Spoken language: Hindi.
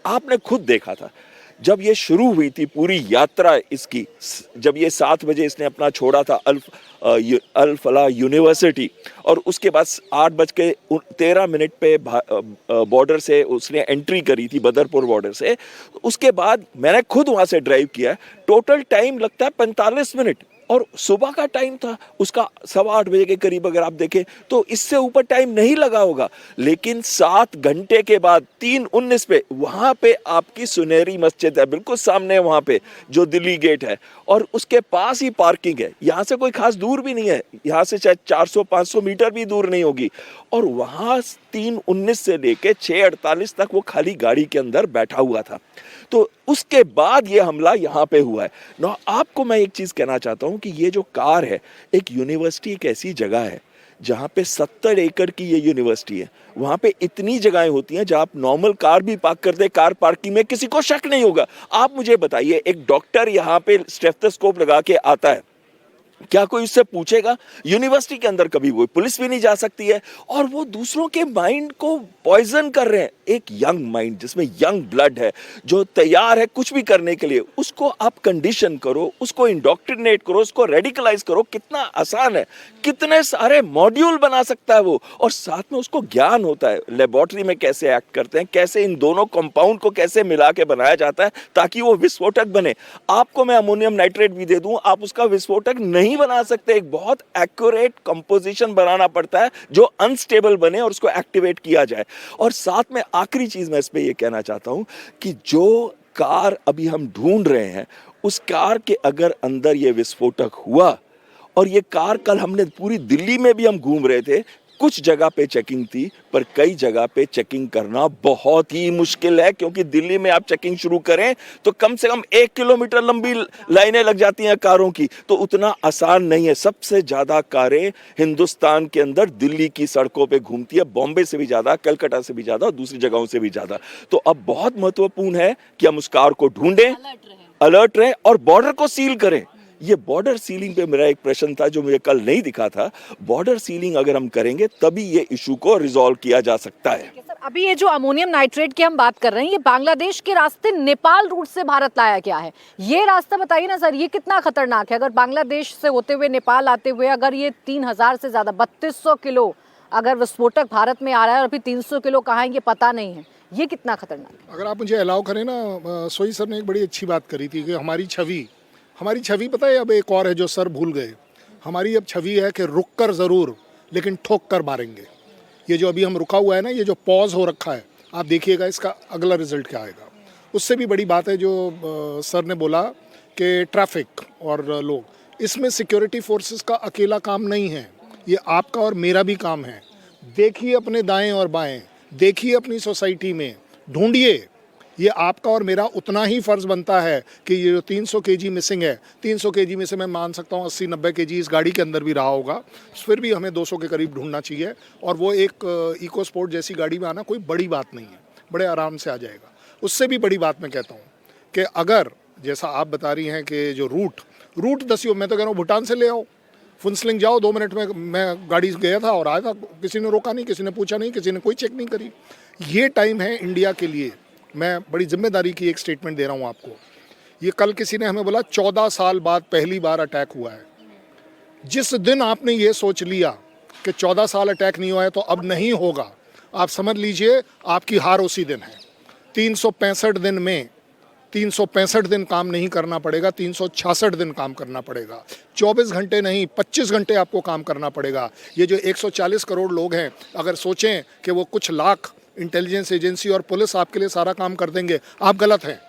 आपने खुद देखा था जब ये शुरू हुई थी पूरी यात्रा इसकी, जब ये 7 बजे इसने अपना छोड़ा था अल फलाह यूनिवर्सिटी, और उसके बाद 8:13 पे बॉर्डर से उसने एंट्री करी थी, बदरपुर बॉर्डर से। उसके बाद मैंने खुद वहाँ से ड्राइव किया, टोटल टाइम लगता है 45 मिनट, और सुबह का टाइम था उसका 7:15 बजे के करीब। अगर आप देखें तो इससे ऊपर टाइम नहीं लगा होगा, लेकिन 7 घंटे के बाद 3:19 पे वहां पे आपकी सुनहरी मस्जिद है, बिल्कुल सामने वहां पे जो दिल्ली गेट है, और उसके पास ही पार्किंग है। यहाँ से कोई खास दूर भी नहीं है, यहाँ से शायद 400-500 मीटर भी दूर नहीं होगी, और वहां 3:19 से लेके 6:48 तक वो खाली गाड़ी के अंदर बैठा हुआ था। तो उसके बाद ये हमला यहाँ पे हुआ है ना। आपको मैं एक चीज कहना चाहता हूँ कि ये जो कार है, एक यूनिवर्सिटी एक ऐसी जगह है जहाँ पे 70 एकड़ की ये यूनिवर्सिटी है। वहाँ पे इतनी जगहें होती हैं जहाँ आप नॉर्मल कार भी पार्क कर दे, कार पार्किंग में किसी को शक नहीं होगा। आप मुझे बताइए, एक डॉक्टर यहाँ पे स्टेथोस्कोप लगा के आता है, क्या कोई उससे पूछेगा? यूनिवर्सिटी के अंदर कभी कोई पुलिस भी नहीं जा सकती है, और वो दूसरों के माइंड को पॉइजन कर रहे हैं। एक यंग माइंड जिसमें यंग ब्लड है, जो तैयार है कुछ भी करने के लिए, उसको आप कंडीशन करो, उसको इंडोक्ट्रिनेट करो, उसको रेडिकलाइज करो। कितना आसान है, कितने सारे मॉड्यूल बना सकता है वो, और साथ में उसको ज्ञान होता है लेबोरेटरी में कैसे एक्ट करते हैं, कैसे इन दोनों कंपाउंड को कैसे मिला के बनाया जाता है ताकि वो विस्फोटक बने। आपको मैं अमोनियम नाइट्रेट भी दे दूं, आप उसका विस्फोटक नहीं बना सकते। एक बहुत एक्यूरेट कंपोजिशन बनाना पड़ता है जो अनस्टेबल बने और उसको एक्टिवेट किया जाए। और साथ में आखिरी चीज मैं इस पे ये कहना चाहता हूं कि जो कार अभी हम ढूंढ रहे हैं, उस कार के अगर अंदर ये विस्फोटक हुआ, और ये कार कल हमने पूरी दिल्ली में भी हम घूम रहे थे, कुछ जगह पे चेकिंग थी, पर कई जगह पे चेकिंग करना बहुत ही मुश्किल है, क्योंकि दिल्ली में आप चेकिंग शुरू करें तो कम से कम 1 किलोमीटर लंबी लाइनें लग जाती हैं कारों की। तो उतना आसान नहीं है। सबसे ज्यादा कारें हिंदुस्तान के अंदर दिल्ली की सड़कों पे घूमती है, बॉम्बे से भी ज्यादा, कलकत्ता से भी ज्यादा, और दूसरी जगहों से भी ज्यादा। तो अब बहुत महत्वपूर्ण है कि हम उस कार को ढूंढें, अलर्ट रहें और बॉर्डर को सील करें। ये बॉर्डर सीलिंग पे मेरा एक प्रश्न था जो मुझे कल नहीं दिखा था। बॉर्डर सीलिंग अगर हम करेंगे तभी ये इशू को रिजॉल्व किया जा सकता है। अभी ये जो अमोनियम नाइट्रेट की हम बात कर रहे हैं, ये बांग्लादेश के रास्ते नेपाल रूट से भारत लाया गया है। ये रास्ता बताइए ना सर, ये कितना खतरनाक है? अगर बांग्लादेश से होते हुए नेपाल आते हुए अगर ये 3000 से ज्यादा 3200 किलो अगर विस्फोटक भारत में आ रहा है, और अभी 300 किलो कहाँ है ये पता नहीं है, ये कितना खतरनाक है? अगर आप मुझे अलाउ करें ना, सोई सर ने एक बड़ी अच्छी बात करी थी कि हमारी छवि पता है अब एक और है जो सर भूल गए। हमारी अब छवि है कि रुक कर ज़रूर लेकिन ठोक कर मारेंगे। ये जो अभी हम रुका हुआ है ना, ये जो पॉज हो रखा है, आप देखिएगा इसका अगला रिजल्ट क्या आएगा। उससे भी बड़ी बात है जो सर ने बोला कि ट्रैफिक और लोग, इसमें सिक्योरिटी फोर्सेस का अकेला काम नहीं है, ये आपका और मेरा भी काम है। देखिए अपने दाएं और बाएं, देखिए अपनी सोसाइटी में, ढूंढिए। ये आपका और मेरा उतना ही फ़र्ज़ बनता है कि ये जो 300 केजी मिसिंग है, 300 केजी में से मैं मान सकता हूँ 80-90 केजी इस गाड़ी के अंदर भी रहा होगा, फिर भी हमें 200 के करीब ढूंढना चाहिए। और वो एक इको स्पोर्ट जैसी गाड़ी में आना कोई बड़ी बात नहीं है, बड़े आराम से आ जाएगा। उससे भी बड़ी बात मैं कहता हूँ कि अगर जैसा आप बता रही हैं कि जो रूट दसियो, मैं तो कह रहा हूँ भूटान से ले आओ, फुनसलिंग जाओ, 2 मिनट में मैं गाड़ी गया था और आया था, किसी ने रोका नहीं, किसी ने पूछा नहीं, किसी ने कोई चेक नहीं करी। ये टाइम है इंडिया के लिए। मैं बड़ी जिम्मेदारी की एक स्टेटमेंट दे रहा हूँ आपको। ये कल किसी ने हमें बोला 14 साल बाद पहली बार अटैक हुआ है। जिस दिन आपने ये सोच लिया कि 14 साल अटैक नहीं हुआ है तो अब नहीं होगा, आप समझ लीजिए आपकी हार उसी दिन है। 365 दिन में 365 दिन काम नहीं करना पड़ेगा, 366 दिन काम करना पड़ेगा। 24 घंटे नहीं, 25 घंटे आपको काम करना पड़ेगा। ये जो 140 करोड़ लोग हैं, अगर सोचें कि वो कुछ लाख इंटेलिजेंस एजेंसी और पुलिस आपके लिए सारा काम कर देंगे, आप गलत हैं।